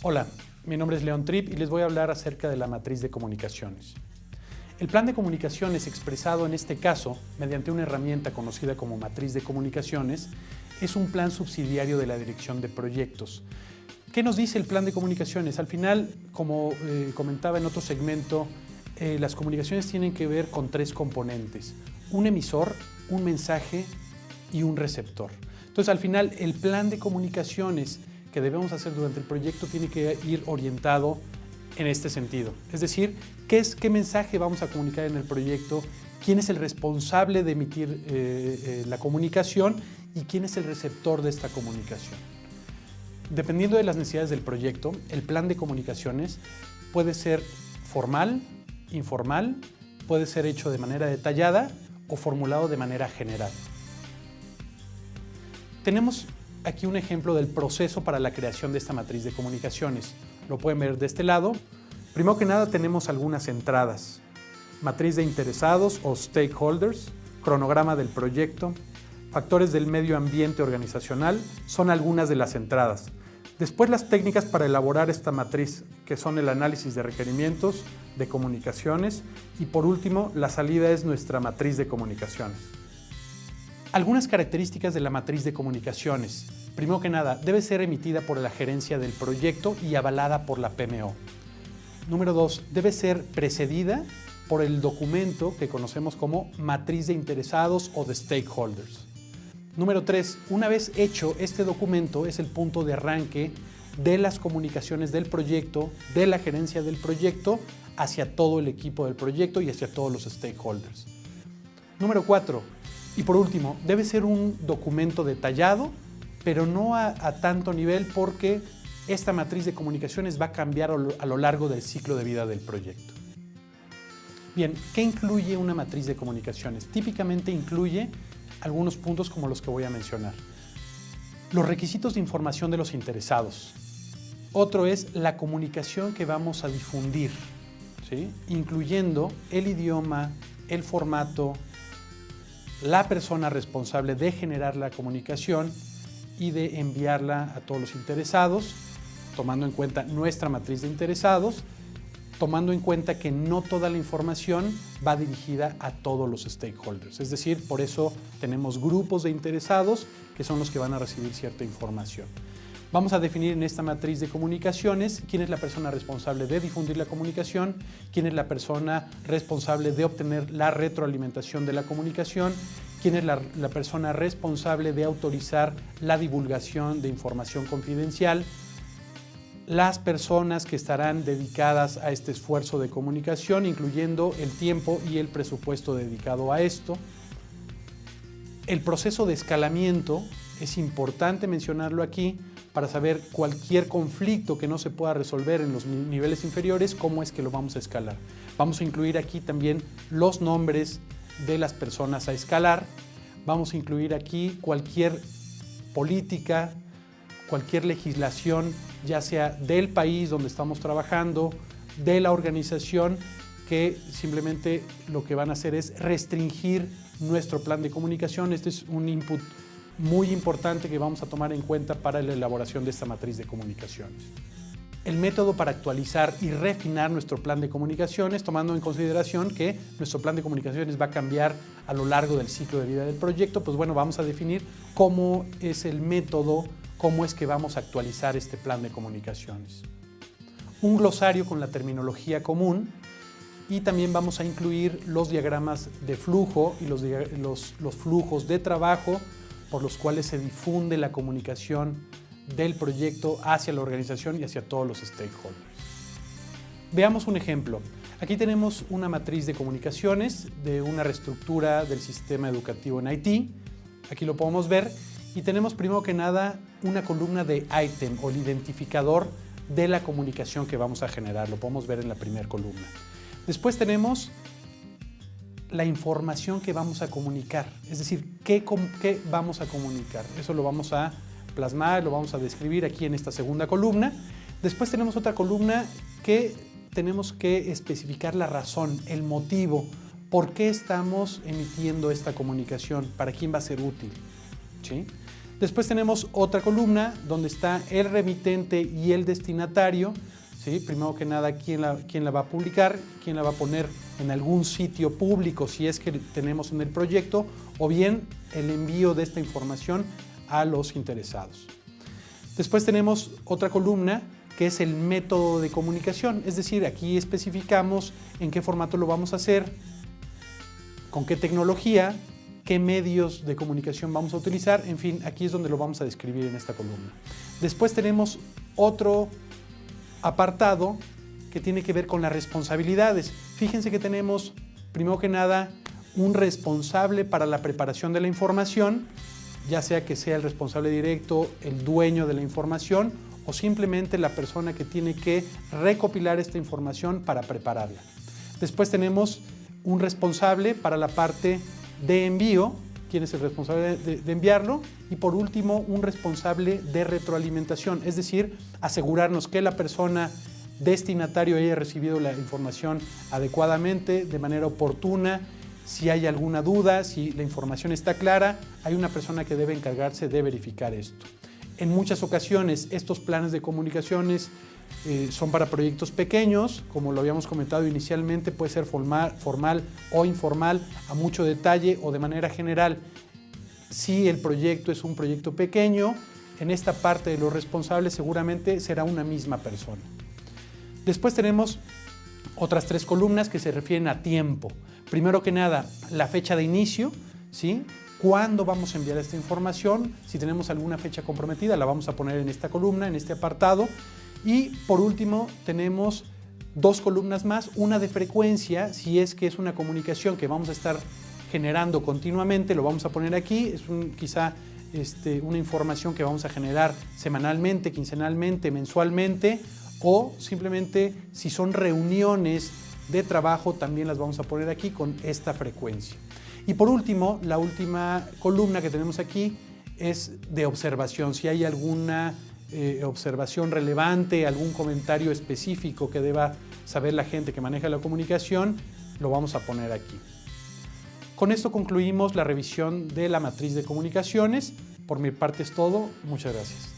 Hola, mi nombre es León Tripp y les voy a hablar acerca de la matriz de comunicaciones. El plan de comunicaciones expresado en este caso mediante una herramienta conocida como matriz de comunicaciones es un plan subsidiario de la dirección de proyectos. ¿Qué nos dice el plan de comunicaciones? Al final, como comentaba en otro segmento, las comunicaciones tienen que ver con tres componentes: un emisor, un mensaje y un receptor. Entonces, al final, el plan de comunicaciones que debemos hacer durante el proyecto tiene que ir orientado en este sentido. Es decir, ¿qué mensaje vamos a comunicar en el proyecto? ¿Quién es el responsable de emitir la comunicación? ¿Y quién es el receptor de esta comunicación? Dependiendo de las necesidades del proyecto, el plan de comunicaciones puede ser formal, informal, puede ser hecho de manera detallada o formulado de manera general. Tenemos aquí un ejemplo del proceso para la creación de esta matriz de comunicaciones. Lo pueden ver de este lado. Primero que nada tenemos algunas entradas: matriz de interesados o stakeholders, cronograma del proyecto, factores del medio ambiente organizacional, son algunas de las entradas. Después las técnicas para elaborar esta matriz, que son el análisis de requerimientos, de comunicaciones, y por último la salida es nuestra matriz de comunicaciones. Algunas características de la matriz de comunicaciones. Primero que nada, debe ser emitida por la gerencia del proyecto y avalada por la PMO. Número 2, debe ser precedida por el documento que conocemos como matriz de interesados o de stakeholders. Número 3, una vez hecho este documento es el punto de arranque de las comunicaciones del proyecto, de la gerencia del proyecto, hacia todo el equipo del proyecto y hacia todos los stakeholders. Número 4, y por último, debe ser un documento detallado, pero no a tanto nivel, porque esta matriz de comunicaciones va a cambiar a lo largo del ciclo de vida del proyecto. Bien, ¿qué incluye una matriz de comunicaciones? Típicamente incluye algunos puntos como los que voy a mencionar. Los requisitos de información de los interesados. Otro es la comunicación que vamos a difundir, ¿sí? Incluyendo el idioma, el formato, la persona responsable de generar la comunicación y de enviarla a todos los interesados, tomando en cuenta nuestra matriz de interesados, tomando en cuenta que no toda la información va dirigida a todos los stakeholders. Es decir, por eso tenemos grupos de interesados que son los que van a recibir cierta información. Vamos a definir en esta matriz de comunicaciones quién es la persona responsable de difundir la comunicación, quién es la persona responsable de obtener la retroalimentación de la comunicación, quién es la persona responsable de autorizar la divulgación de información confidencial, las personas que estarán dedicadas a este esfuerzo de comunicación, incluyendo el tiempo y el presupuesto dedicado a esto. El proceso de escalamiento es importante mencionarlo aquí para saber cualquier conflicto que no se pueda resolver en los niveles inferiores, cómo es que lo vamos a escalar. Vamos a incluir aquí también los nombres de las personas a escalar. Vamos a incluir aquí cualquier política, cualquier legislación, ya sea del país donde estamos trabajando, de la organización, que simplemente lo que van a hacer es restringir nuestro plan de comunicación. Este es un input muy importante que vamos a tomar en cuenta para la elaboración de esta matriz de comunicaciones. El método para actualizar y refinar nuestro plan de comunicaciones, tomando en consideración que nuestro plan de comunicaciones va a cambiar a lo largo del ciclo de vida del proyecto, pues bueno, vamos a definir cómo es el método, cómo es que vamos a actualizar este plan de comunicaciones. Un glosario con la terminología común, y también vamos a incluir los diagramas de flujo y los flujos de trabajo por los cuales se difunde la comunicación del proyecto hacia la organización y hacia todos los stakeholders. Veamos un ejemplo. Aquí tenemos una matriz de comunicaciones de una reestructura del sistema educativo en Haití. Aquí lo podemos ver y tenemos primero que nada una columna de item o el identificador de la comunicación que vamos a generar. Lo podemos ver en la primera columna. Después tenemos la información que vamos a comunicar, es decir, qué vamos a comunicar. Eso lo vamos a plasmar, lo vamos a describir aquí en esta segunda columna. Después tenemos otra columna que tenemos que especificar la razón, el motivo, por qué estamos emitiendo esta comunicación, para quién va a ser útil, ¿sí? Después tenemos otra columna donde está el remitente y el destinatario. ¿Sí? Primero que nada, quién la va a publicar, quién la va a poner en algún sitio público si es que tenemos en el proyecto, o bien el envío de esta información a los interesados. Después tenemos otra columna que es el método de comunicación, es decir, aquí especificamos en qué formato lo vamos a hacer, con qué tecnología, qué medios de comunicación vamos a utilizar, en fin, aquí es donde lo vamos a describir en esta columna. Después tenemos otro apartado que tiene que ver con las responsabilidades. Fíjense que tenemos, primero que nada, un responsable para la preparación de la información, ya sea que sea el responsable directo, el dueño de la información o simplemente la persona que tiene que recopilar esta información para prepararla. Después tenemos un responsable para la parte de envío, quién es el responsable de enviarlo, y por último un responsable de retroalimentación, es decir, asegurarnos que la persona destinatario haya recibido la información adecuadamente, de manera oportuna. Si hay alguna duda, si la información está clara, hay una persona que debe encargarse de verificar esto. En muchas ocasiones estos planes de comunicaciones son para proyectos pequeños, como lo habíamos comentado inicialmente, puede ser formal o informal, a mucho detalle o de manera general. Si el proyecto es un proyecto pequeño, en esta parte de los responsables seguramente será una misma persona. Después tenemos otras tres columnas que se refieren a tiempo. Primero que nada, la fecha de inicio, ¿sí? ¿Cuándo vamos a enviar esta información? Si tenemos alguna fecha comprometida, la vamos a poner en esta columna, en este apartado. Y por último, tenemos dos columnas más, una de frecuencia, si es que es una comunicación que vamos a estar generando continuamente, lo vamos a poner aquí, es quizá una información que vamos a generar semanalmente, quincenalmente, mensualmente, o simplemente si son reuniones de trabajo, también las vamos a poner aquí con esta frecuencia. Y por último, la última columna que tenemos aquí es de observación. Si hay alguna observación relevante, algún comentario específico que deba saber la gente que maneja la comunicación, lo vamos a poner aquí. Con esto concluimos la revisión de la matriz de comunicaciones. Por mi parte es todo. Muchas gracias.